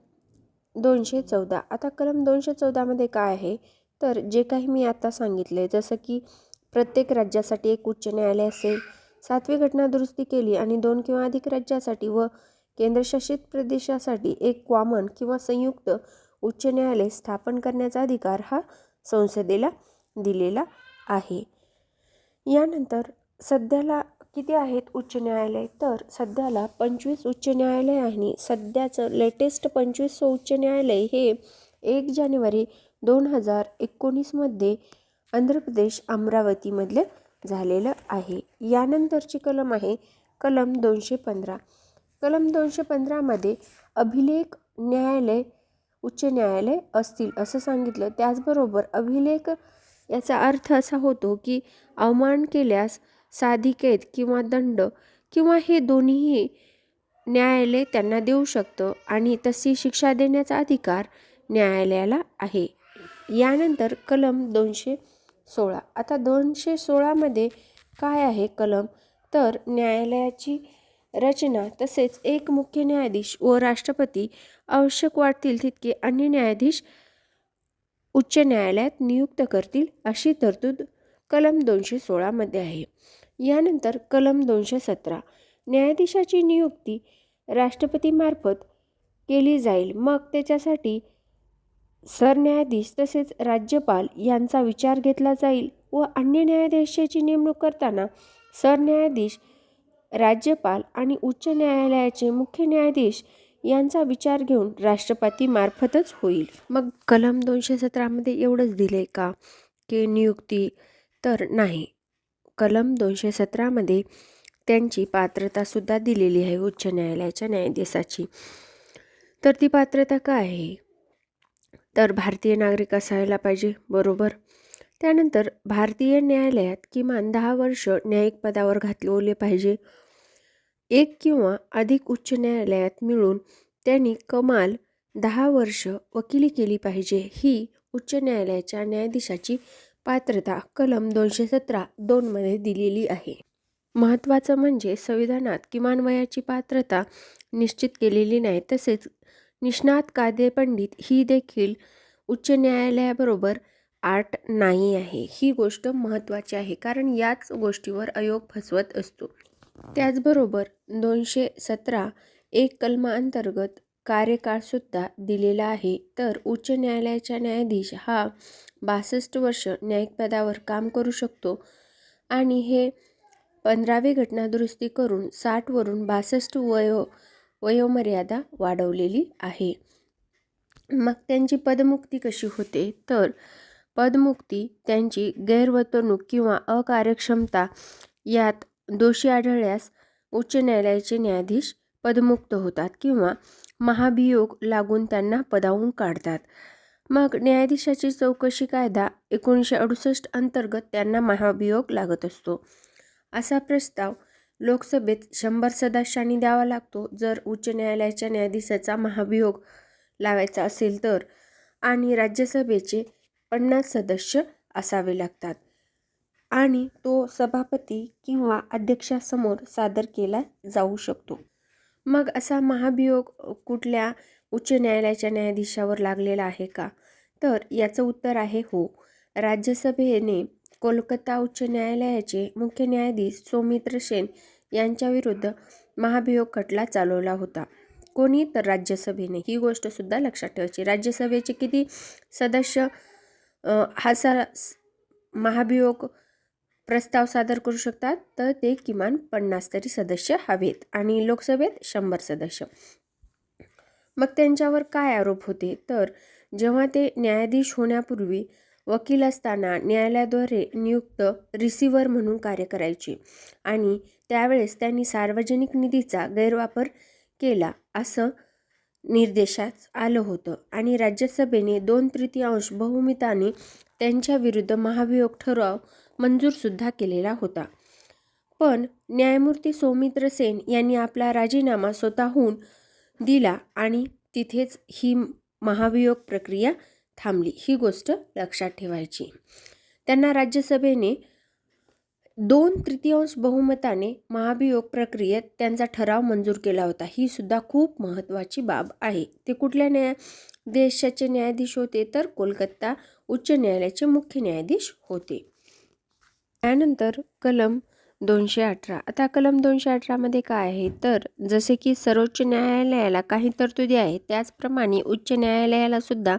214. आता कलम 214 मध्ये काय आहे तर जे काही मी आता सांगितले जसं की प्रत्येक राज्यासाठी एक उच्च न्यायालय असेल, 7वी घटना दुरुस्ती केली आणि 2 किंवा अधिक राज्यासाठी व केंद्रशासित प्रदेशासाठी एक कॉमन किंवा संयुक्त उच्च न्यायालय स्थापन करण्याचा अधिकार हा संसदेला दिलेला आहे. यानंतर सध्याला किती आहेत उच्च न्यायालय तर सध्याला 25 उच्च न्यायालय आहे. सध्याचं लेटेस्ट 25वं उच्च न्यायालय हे 1 जानेवारी 2019 मध्ये आंध्र प्रदेश अमरावतीमधले झालेलं आहे. यानंतरची कलम आहे कलम 215. कलम 215 मध्ये अभिलेख न्यायालय उच्च न्यायालय असतील असं सांगितलं. त्याचबरोबर अभिलेख याचा अर्थ असा होतो की अवमान केल्यास साधी कैद किंवा दंड किंवा हे दोन्हीही न्यायालय त्यांना देऊ शकतं आणि तशी शिक्षा देण्याचा अधिकार न्यायालयाला आहे. यानंतर कलम 216. आता 216मध्ये काय आहे कलम, तर न्यायालयाची रचना तसेच एक मुख्य न्यायाधीश व राष्ट्रपती आवश्यक वाटतील तितके अन्य न्यायाधीश उच्च न्यायालयात नियुक्त करतील अशी तरतूद कलम 216मध्ये आहे. यानंतर कलम 217. न्यायाधीशाची नियुक्ती राष्ट्रपतीमार्फत केली जाईल. मग त्याच्यासाठी सरन्यायाधीश तसेच राज्यपाल यांचा विचार घेतला जाईल व अन्य न्यायाधीशाची नेमणूक करताना सरन्यायाधीश, राज्यपाल आणि उच्च न्यायालयाचे मुख्य न्यायाधीश यांचा विचार घेऊन राष्ट्रपतीमार्फतच होईल. मग कलम 217मध्ये एवढंच दिले का की नियुक्ती, तर नाही. कलम 217मध्ये त्यांची पात्रतासुद्धा दिलेली आहे उच्च न्यायालयाच्या न्यायाधीशाची. तर ती पात्रता काय आहे, तर भारतीय नागरिक असायला पाहिजे, बरोबर. त्यानंतर भारतीय न्यायालयात किमान 10 वर्ष न्यायिक पदावर घातले पाहिजे. एक किंवा अधिक उच्च न्यायालयात मिळून त्यांनी कमाल 10 वर्ष वकिली केली पाहिजे. ही उच्च न्यायालयाच्या न्यायाधीशाची पात्रता कलम 217(2) दिलेली आहे. महत्त्वाचं म्हणजे संविधानात किमान वयाची पात्रता निश्चित केलेली नाही. तसेच निष्णात कायदेपंडित ही देखील उच्च न्यायालयाबरोबर अट नाही आहे. ही गोष्ट महत्त्वाची आहे, कारण याच गोष्टीवर आयोग फसवत असतो. त्याचबरोबर 217(1) कलमांतर्गत कार्यकाळसुद्धा दिलेला आहे. तर उच्च न्यायालयाचा न्यायाधीश हा 62 वर्ष न्यायिक पदावर काम करू शकतो आणि हे 15वी घटनादुरुस्ती करून 60 वरून 62 वयोमर्यादा वाढवलेली आहे. मग त्यांची पदमुक्ती कशी होते, तर पदमुक्ती त्यांची गैरवर्तणूक किंवा अकार्यक्षमता यात दोषी आढळल्यास उच्च न्यायालयाचे न्यायाधीश पदमुक्त होतात किंवा महाभियोग लागून त्यांना पदावरून काढतात. मग न्यायाधीशाची चौकशी कायदा 1968 अंतर्गत त्यांना महाभियोग लागत असतो. असा प्रस्ताव लोकसभेत 100 सदस्यांनी द्यावा लागतो जर उच्च न्यायालयाच्या न्यायाधीशाचा महाभियोग लावायचा असेल तर, आणि राज्यसभेचे 50 सदस्य असावे लागतात आणि तो सभापती किंवा अध्यक्षासमोर सादर केला जाऊ शकतो. मग असा महाभियोग कुठल्या उच्च न्यायालयाच्या न्यायाधीशावर लागलेला आहे का, तर याचं उत्तर आहे हो. राज्यसभेने कोलकाता उच्च न्यायालयाचे मुख्य न्यायाधीश सौमित्र सेन यांच्याविरुद्ध महाभियोग खटला चालवला होता. कोणी, तर राज्यसभेने. ही गोष्ट सुद्धा लक्षात ठेवायची. राज्यसभेचे किती सदस्य महाभियोग प्रस्ताव सादर करू शकतात, तर ते किमान 50 तरी सदस्य हवेत आणि लोकसभेत 100 सदस्य. मग त्यांच्यावर काय आरोप होते, तर जेव्हा ते न्यायाधीश होण्यापूर्वी वकील असताना न्यायालयाद्वारे नियुक्त रिसिव्हर म्हणून कार्य करायचे आणि त्यावेळेस त्यांनी सार्वजनिक निधीचा गैरवापर केला असं निर्देशात आलं होतं आणि राज्यसभेने 2/3 बहुमताने त्यांच्या विरुद्ध महाभियोग ठराव मंजूरसुद्धा केलेला होता. पण न्यायमूर्ती सौमित्र सेन यांनी आपला राजीनामा स्वतःहून दिला आणि तिथेच ही महाभियोग प्रक्रिया थांबली. ही गोष्ट लक्षात ठेवायची. त्यांना राज्यसभेने 2/3 बहुमताने महाभियोग प्रक्रियेत त्यांचा ठराव मंजूर केला होता. ही सुद्धा खूप महत्त्वाची बाब आहे. ते कुठल्या देशाचे न्यायाधीश होते, तर कोलकाता उच्च न्यायालयाचे मुख्य न्यायाधीश होते. त्यानंतर कलम 218. आता कलम 218मध्ये काय आहे, तर जसे की सर्वोच्च न्यायालयाला काही तरतुदी आहेत, त्याचप्रमाणे उच्च न्यायालयाला सुद्धा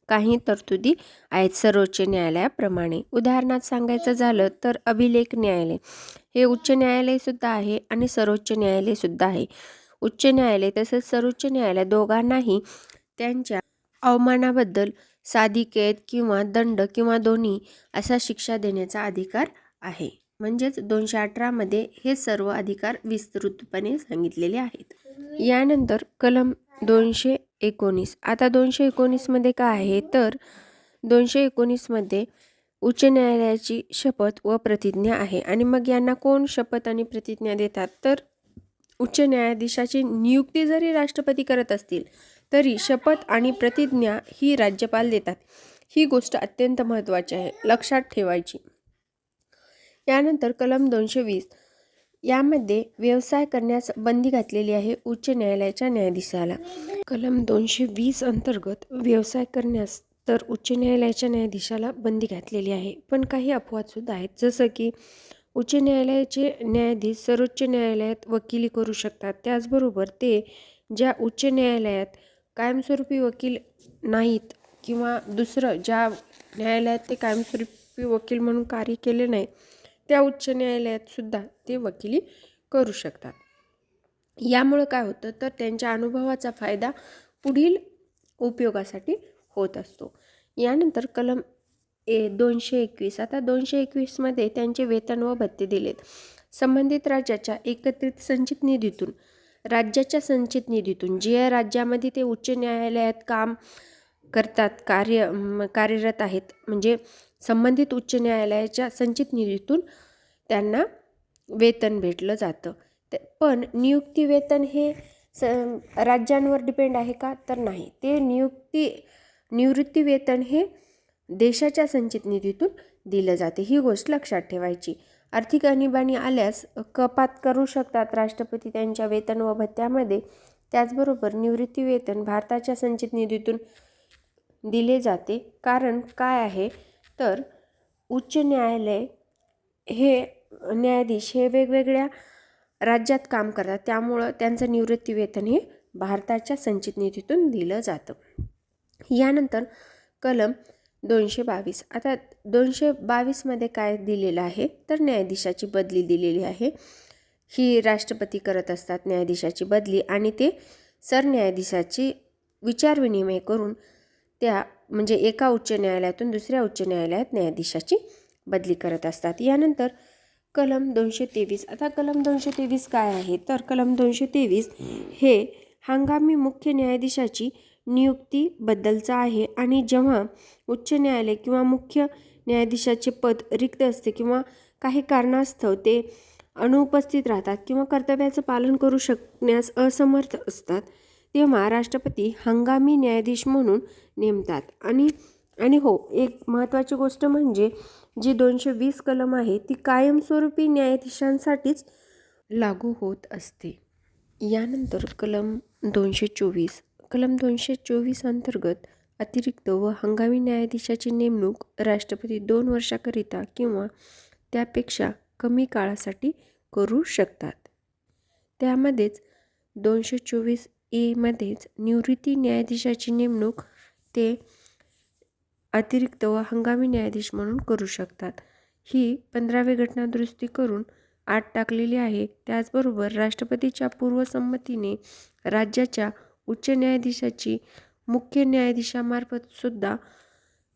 काही तरतुदी आहेत सर्वोच्च न्यायालयाप्रमाणे. उदाहरणार्थ सांगायचं झालं तर अभिलेख न्यायालय हे उच्च न्यायालय सुद्धा आहे आणि सर्वोच्च न्यायालय सुद्धा आहे. उच्च न्यायालय तसेच सर्वोच्च न्यायालय दोघांनाही त्यांच्या अवमानाबद्दल साधी कैद किंवा दंड किंवा दोन्ही असा शिक्षा देण्याचा अधिकार आहे. म्हणजेच 218मध्ये हे सर्व अधिकार विस्तृतपणे सांगितलेले आहेत. यानंतर कलम 219. आता 219मध्ये काय आहे, तर 219मध्ये उच्च न्यायालयाची शपथ व प्रतिज्ञा आहे. आणि मग यांना कोण शपथ आणि प्रतिज्ञा देतात, तर उच्च न्यायाधीशाची नियुक्ती जरी राष्ट्रपती करत असतील तरी शपथ आणि प्रतिज्ञा ही राज्यपाल देतात. ही गोष्ट अत्यंत महत्त्वाची आहे, लक्षात ठेवायची. यानंतर कलम 220 यामध्ये व्यवसाय करण्यास बंदी घातलेली आहे उच्च न्यायालयाच्या न्यायाधीशाला. कलम 220 अंतर्गत व्यवसाय करण्यास तर उच्च न्यायालयाच्या न्यायाधीशाला बंदी घातलेली आहे. पण काही अपवादसुद्धा आहेत, जसं की उच्च न्यायालयाचे न्यायाधीश सर्वोच्च न्यायालयात वकिली करू शकतात. त्याचबरोबर ते ज्या उच्च न्यायालयात कायमस्वरूपी वकील नाहीत किंवा दुसरं ज्या न्यायालयात ते कायमस्वरूपी वकील म्हणून कार्य केले नाही त्या उच्च न्यायालयात सुद्धा ते वकिली करू शकतात. यामुळं काय होतं तर त्यांच्या अनुभवाचा फायदा पुढील उपयोगासाठी होत असतो. यानंतर कलम 221. आता 221मध्ये त्यांचे वेतन व भत्ते दिलेत. संबंधित राज्याच्या एकत्रित संचित निधीतून राज्याच्या संचित निधीतून जे राज्यामध्ये ते उच्च न्यायालयात काम करतात कार्यरत आहेत म्हणजे संबंधित उच्च न्यायालयाच्या संचित निधीतून त्यांना वेतन भेटलं जातं. पण नियुक्ती वेतन हे राज्यांवर डिपेंड आहे का तर नाही. ते निवृत्ती वेतन हे देशाच्या संचित निधीतून दिलं जाते. ही गोष्ट लक्षात ठेवायची. आर्थिक आणीबाणी आल्यास कपात करू शकतात राष्ट्रपती त्यांच्या वेतन व भत्त्यामध्ये. त्याचबरोबर निवृत्ती वेतन भारताच्या संचित निधीतून दिले जाते. कारण काय आहे तर उच्च न्यायालय हे न्यायाधीश हे वेगवेगळ्या राज्यात काम करतात, त्यामुळं त्यांचं निवृत्ती वेतन हे भारताच्या संचित निधीतून दिलं जातं. यानंतर कलम 222. आता 222मध्ये काय दिलेलं आहे तर न्यायाधीशाची बदली दिलेली आहे. ही राष्ट्रपती करत असतात न्यायाधीशाची बदली आणि ते सरन्यायाधीशाची विचारविनिमय करून त्या म्हणजे एका उच्च न्यायालयातून दुसऱ्या उच्च न्यायालयात न्यायाधीशाची बदली करत असतात. यानंतर कलम 223. आता कलम 223 काय आहे तर कलम 223 हे हंगामी मुख्य न्यायाधीशाची नियुक्तीबद्दलचा आहे आणि जेव्हा उच्च न्यायालय किंवा मुख्य न्यायाधीशाचे पद रिक्त असते किंवा काही कारणास्तव ते अनुपस्थित राहतात किंवा कर्तव्याचं पालन करू शकण्यास असमर्थ असतात तेव्हा राष्ट्रपती हंगामी न्यायाधीश म्हणून नेमतात. आणि हो, एक महत्त्वाची गोष्ट म्हणजे जी 220 कलम आहे ती कायमस्वरूपी न्यायाधीशांसाठीच लागू होत असते. यानंतर कलम 224. कलम 224 अंतर्गत अतिरिक्त व हंगामी न्यायाधीशाची नेमणूक राष्ट्रपती 2 वर्षाकरिता किंवा त्यापेक्षा कमी काळासाठी करू शकतात. त्यामध्येच 224A मध्येच निवृत्ती न्यायाधीशाची नेमणूक ते अतिरिक्त व हंगामी न्यायाधीश म्हणून करू शकतात. ही 15वी घटना दुरुस्ती करून 8 टाकलेली आहे. त्याचबरोबर राष्ट्रपतीच्या पूर्वसंमतीने राज्याच्या उच्च न्यायाधीशाची मुख्य न्यायाधीशामार्फत सुद्धा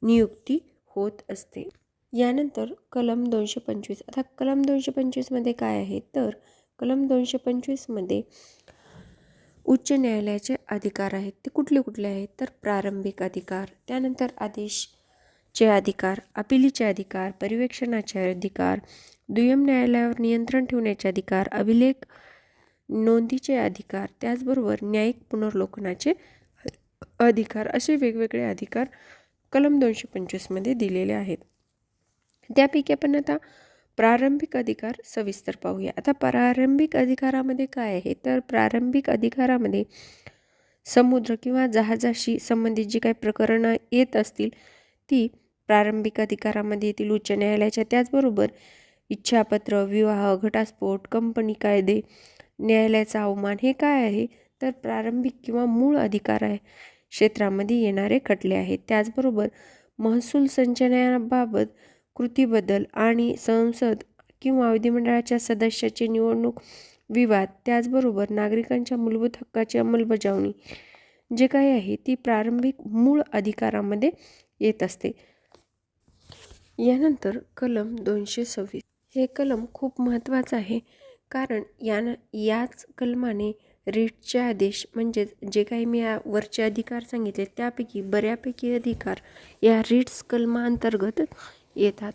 नियुक्ती होत असते. यानंतर कलम 225. आता कलम 225मध्ये काय आहे तर कलम 225मध्ये उच्च न्यायालयाचे अधिकार आहेत. ते कुठले कुठले आहेत तर प्रारंभिक अधिकार, त्यानंतर आदेशचे अधिकार, अपिलीचे अधिकार, पर्यवेक्षणाचे अधिकार, दुय्यम न्यायालयावर नियंत्रण ठेवण्याचे अधिकार, अभिलेख नोंदीचे अधिकार, त्याचबरोबर न्यायिक पुनर्लोकनाचे अधिकार असे वेगवेगळे अधिकार कलम 225मध्ये दिलेले आहेत. त्यापैकी आपण आता प्रारंभिक अधिकार सविस्तर पाहूया. आता प्रारंभिक अधिकारामध्ये काय आहे तर प्रारंभिक अधिकारामध्ये समुद्र किंवा जहाजाशी संबंधित जी काही प्रकरणं येत असतील ती प्रारंभिक अधिकारामध्ये येतील उच्च न्यायालयाच्या. त्याचबरोबर इच्छापत्र, विवाह, घटस्फोट, कंपनी कायदे, न्यायालयाचा अवमान हे काय आहे तर प्रारंभिक किंवा मूळ अधिकार आहे क्षेत्रामध्ये येणारे खटले आहेत. त्याचबरोबर महसूल संचालनाबाबत कृतीबदल आणि संसद किंवा विधिमंडळाच्या सदस्याची निवडणूक विवाद, त्याचबरोबर नागरिकांच्या मूलभूत हक्काची अंमलबजावणी जे काही आहे ती प्रारंभिक मूळ अधिकारामध्ये येत असते. यानंतर कलम 226. हे कलम खूप महत्त्वाचं आहे कारण याच कलमाने रिटचे आदेश म्हणजे जे काही मी वरचे अधिकार सांगितले त्यापैकी बऱ्यापैकी अधिकार या रिट्स कलमाअंतर्गत येतात.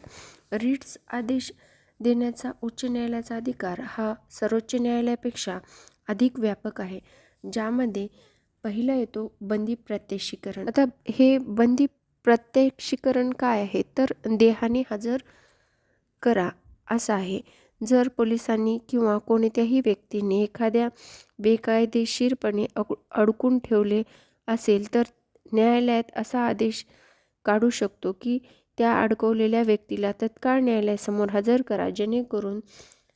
रिट्स आदेश देण्याचा उच्च न्यायालयाचा अधिकार हा सर्वोच्च न्यायालयापेक्षा अधिक व्यापक आहे, ज्यामध्ये पहिला येतो बंदी प्रत्यक्षीकरण. आता हे बंदी प्रत्यक्षीकरण काय आहे, तर देहाने हजर करा असं आहे. जर पोलिसांनी किंवा कोणत्याही व्यक्तीने एखाद्या बेकायदेशीरपणे अडकून ठेवले असेल तर न्यायालयात असा आदेश काढू शकतो की त्या अडकवलेल्या व्यक्तीला तत्काळ न्यायालयासमोर हजर करा, जेणेकरून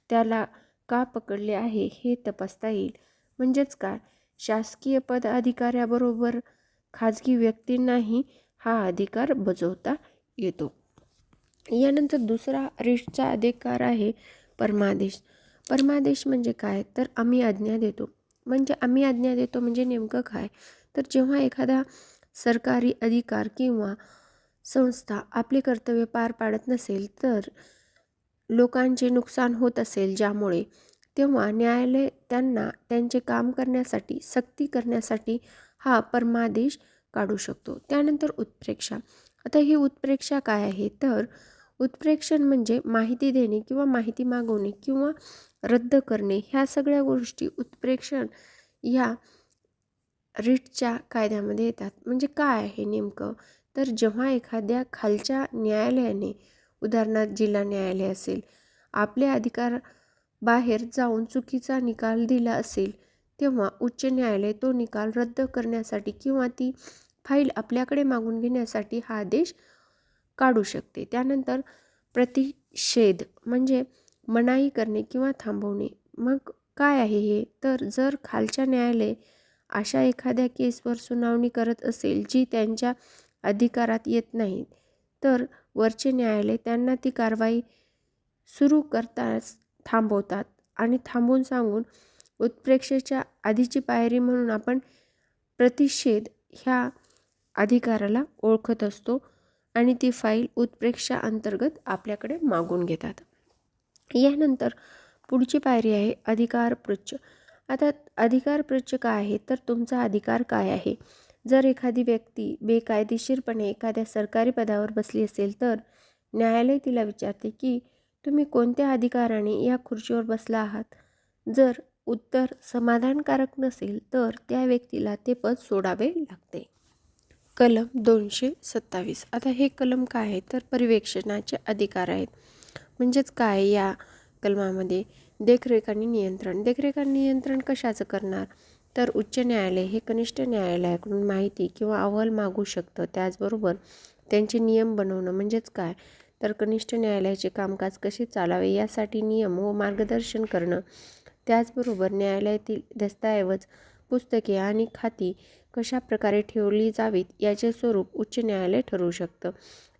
त्याला का पकडले आहे हे तपासता येईल. म्हणजेच काय, शासकीय पदाधिकाऱ्याबरोबर खाजगी व्यक्तींनाही हा अधिकार बजावता येतो. यानंतर दुसरा रिटचा अधिकार आहे परमादेश. परमादेश म्हणजे काय, तर आम्ही आज्ञा देतो. आम्ही आज्ञा देतो म्हणजे नेमकं काय, तर जेव्हा एखादा सरकारी अधिकार किंवा संस्था आपले कर्तव्य पार पाडत नसेल, तर लोकांचे नुकसान होत असेल ज्यामुळे, तेव्हा न्यायालय त्यांना त्यांचे काम करण्यासाठी, सक्ती करण्यासाठी हा परमादेश काढू शकतो. त्यानंतर उत्प्रेक्षा. आता ही उत्प्रेक्षा काय आहे, तर उत्प्रेक्षण म्हणजे माहिती देणे किंवा माहिती मागवणे किंवा रद्द करणे, ह्या सगळ्या गोष्टी उत्प्रेक्षण ह्या रिटच्या कायद्यामध्ये येतात. म्हणजे काय आहे नेमकं, तर जेव्हा एखाद्या खालच्या न्यायालयाने, उदाहरणार्थ जिल्हा न्यायालय असेल, आपले अधिकार बाहेर जाऊन चुकीचा निकाल दिला असेल, तेव्हा उच्च न्यायालय तो निकाल रद्द करण्यासाठी किंवा ती फाईल आपल्याकडे मागून घेण्यासाठी हा आदेश काढू शकते. त्यानंतर प्रतिषेध म्हणजे मनाई करणे किंवा थांबवणे. मग काय आहे हे, तर जर खालच्या न्यायालय अशा एखाद्या केसवर सुनावणी करत असेल जी त्यांच्या अधिकारात येत नाही, तर वरचे न्यायालय त्यांना ती कारवाई सुरू करताच थांबवतात आणि थांबून सांगून उत्प्रेक्षेच्या आधीची पायरी म्हणून आपण प्रतिषेध ह्या अधिकाराला ओळखत असतो आणि ती फाईल उत्प्रेक्षा अंतर्गत आपल्याकडे मागून घेतात. यानंतर पुढची पायरी आहे अधिकार पृच्छ. आता अधिकार पृच्छ काय आहे, तर तुमचा अधिकार काय आहे. जर एखादी व्यक्ती बेकायदेशीरपणे एखाद्या सरकारी पदावर बसली असेल, तर न्यायालय तिला विचारते की तुम्ही कोणत्या अधिकाराने या खुर्चीवर बसला आहात. जर उत्तर समाधानकारक नसेल, तर त्या व्यक्तीला ते पद सोडावे लागते. कलम 227. आता हे कलम काय आहे, तर पर्यवेक्षणाचे अधिकार आहेत. म्हणजेच काय, या कलमामध्ये देखरेख आणि नियंत्रण. देखरेख आणि नियंत्रण कशाचं करणार, तर उच्च न्यायालय हे कनिष्ठ न्यायालयाकडून माहिती किंवा अहवाल मागू शकतं. त्याचबरोबर त्यांचे नियम बनवणं. म्हणजेच काय, तर कनिष्ठ न्यायालयाचे कामकाज कसे चालावे यासाठी नियम व मार्गदर्शन करणं. त्याचबरोबर न्यायालयातील दस्तऐवज, पुस्तके आणि खाती कशा प्रकारे ठेवली जावीत याचे स्वरूप उच्च न्यायालय ठरवू शकतं.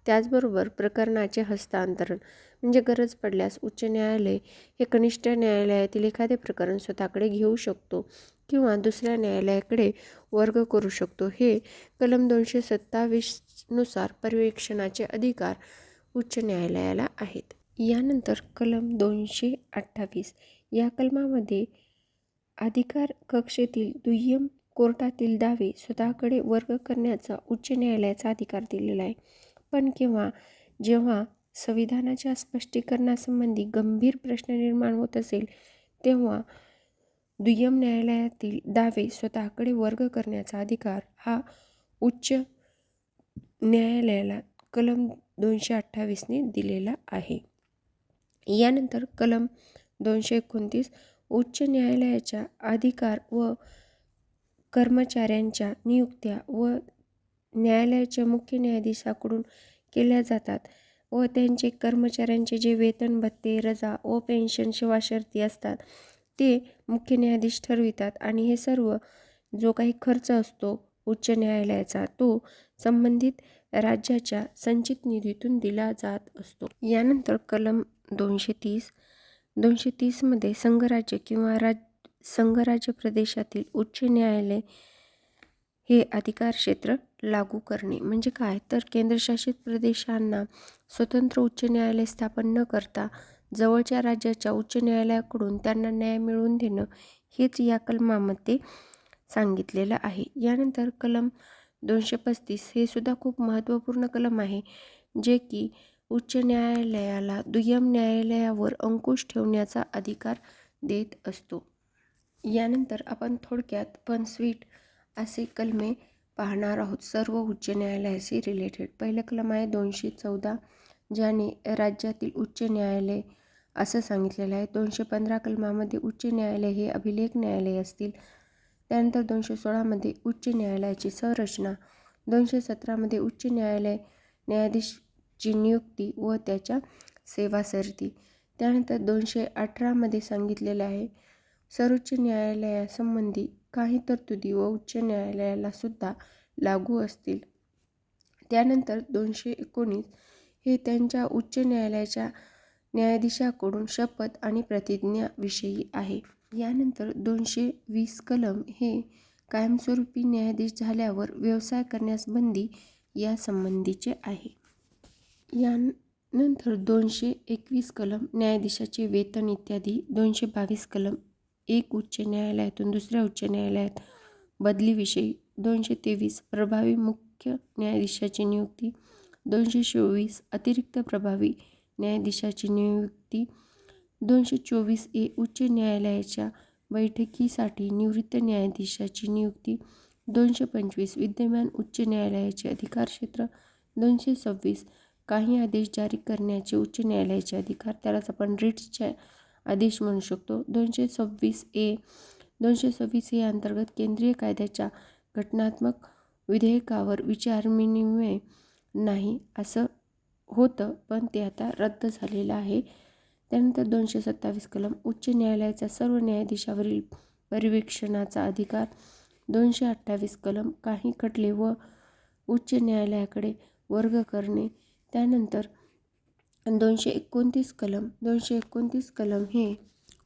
त्याचबरोबर प्रकरणाचे हस्तांतरण म्हणजे गरज पडल्यास उच्च न्यायालय हे कनिष्ठ न्यायालयातील एखादे प्रकरण स्वतःकडे घेऊ शकतो किंवा दुसऱ्या न्यायालयाकडे वर्ग करू शकतो. हे कलम 227 नुसार पर्यवेक्षणाचे अधिकार उच्च न्यायालयाला आहेत. यानंतर कलम 228. या कलमामध्ये अधिकार कक्षेतील दुय्यम कोर्टातील दावे स्वतःकडे वर्ग करण्याचा उच्च न्यायालयाचा अधिकार दिलेला आहे. पण जेव्हा संविधानाच्या स्पष्टीकरणासंबंधी गंभीर प्रश्न निर्माण होत असेल, तेव्हा दुय्यम न्यायालयातील दावे स्वतःकडे वर्ग करण्याचा अधिकार हा उच्च न्यायालयाला कलम 228 ने दिलेला आहे. यानंतर कलम 229. उच्च न्यायालयाच्या अधिकार व कर्मचाऱ्यांच्या नियुक्त्या व न्यायालयाच्या मुख्य न्यायाधीशाकडून केल्या जातात व त्यांचे कर्मचाऱ्यांचे जे वेतन, भत्ते, रजा व पेन्शन, सेवा शर्ती असतात ते मुख्य न्यायाधीश ठरवितात आणि हे सर्व जो काही खर्च असतो उच्च न्यायालयाचा, तो संबंधित राज्याच्या संचित निधीतून दिला जात असतो. यानंतर कलम 230. 230 मध्ये संघराज्य किंवा संघराज्य प्रदेशातील उच्च न्यायालय हे अधिकार क्षेत्र लागू करणे. म्हणजे काय, तर केंद्रशासित प्रदेशांना स्वतंत्र उच्च न्यायालय स्थापन न करता जवळच्या राज्याच्या उच्च न्यायालयाकडून त्यांना न्याय मिळवून देणं, हेच या कलमामध्ये सांगितलेलं आहे. यानंतर कलम 235. हे सुद्धा खूप महत्त्वपूर्ण कलम आहे, जे की उच्च न्यायालयाला दुय्यम न्यायालयावर अंकुश ठेवण्याचा अधिकार देत असतो. यानंतर आपण थोडक्यात पण स्वीट असे कलमे पाहणार आहोत, सर्व उच्च न्यायालयाशी रिलेटेड. पहिलं कलम आहे 214, ज्याने राज्यातील उच्च न्यायालय असं सांगितलेलं आहे. 215 कलमामध्ये उच्च न्यायालय हे अभिलेख न्यायालय असतील. त्यानंतर 216मध्ये उच्च न्यायालयाची संरचना, 217मध्ये उच्च न्यायालय न्यायाधीशची नियुक्ती व त्याच्या सेवासरती. त्यानंतर 218मध्ये सांगितलेलं आहे सर्वोच्च न्यायालयासंबंधी काही तरतुदी व उच्च न्यायालयाला सुद्धा लागू असतील. त्यानंतर 219 हे त्यांच्या उच्च न्यायालयाच्या न्यायाधीशाकडून शपथ आणि प्रतिज्ञाविषयी आहे. यानंतर 220 कलम हे कायमस्वरूपी न्यायाधीश झाल्यावर व्यवसाय करण्यास बंदी यासंबंधीचे आहे. यानंतर 221 कलम न्यायाधीशाचे वेतन इत्यादी. 222 कलम एक उच्च न्यायालयातून दुसऱ्या उच्च न्यायालयात बदलीविषयी. 223 प्रभावी मुख्य न्यायाधीशाची नियुक्ती. 224 अतिरिक्त प्रभावी न्यायाधीशाची नियुक्ती. 224 उच्च न्यायालयाच्या बैठकीसाठी निवृत्त न्यायाधीशाची नियुक्ती. 225 विद्यमान उच्च न्यायालयाचे अधिकारक्षेत्र. 226 काही आदेश जारी करण्याचे उच्च न्यायालयाचे अधिकार, त्यालाच आपण रिट्सचे आदेश म्हणू शकतो. 226 अंतर्गत केंद्रीय कायद्याच्या घटनात्मक विधेयकावर विचारविनिमय नाही असं होतं, पण ते आता रद्द झालेलं आहे. त्यानंतर 227 कलम उच्च न्यायालयाचा सर्व न्यायाधीशावरील पर्यवेक्षणाचा अधिकार. 228 कलम काही खटले व उच्च न्यायालयाकडे वर्ग करणे. त्यानंतर 229 कलम हे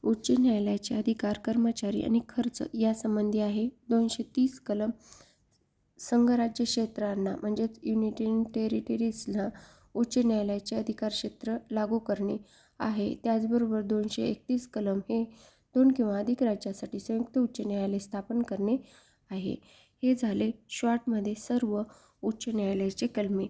उच्च न्यायालयाचे अधिकार, कर्मचारी आणि खर्च यासंबंधी आहे. 230 कलम संघराज्य क्षेत्रांना म्हणजेच युनियन टेरिटरीजला उच्च न्यायालयाचे अधिकारक्षेत्र लागू करणे आहे. त्याचबरोबर 231 कलम हे 2 किंवा अधिक राज्यासाठी संयुक्त उच्च न्यायालय स्थापन करणे आहे. हे झाले शॉर्टमध्ये सर्व उच्च न्यायालयाचे कलमे.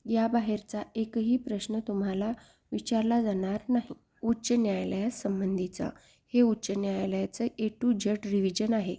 याबाहेरचा एकही प्रश्न तुम्हाला विचारला जाणार नाही. उच्च न्यायालयासंबंधीचा हे उच्च न्यायालयाचं A to Z रिव्हिजन आहे.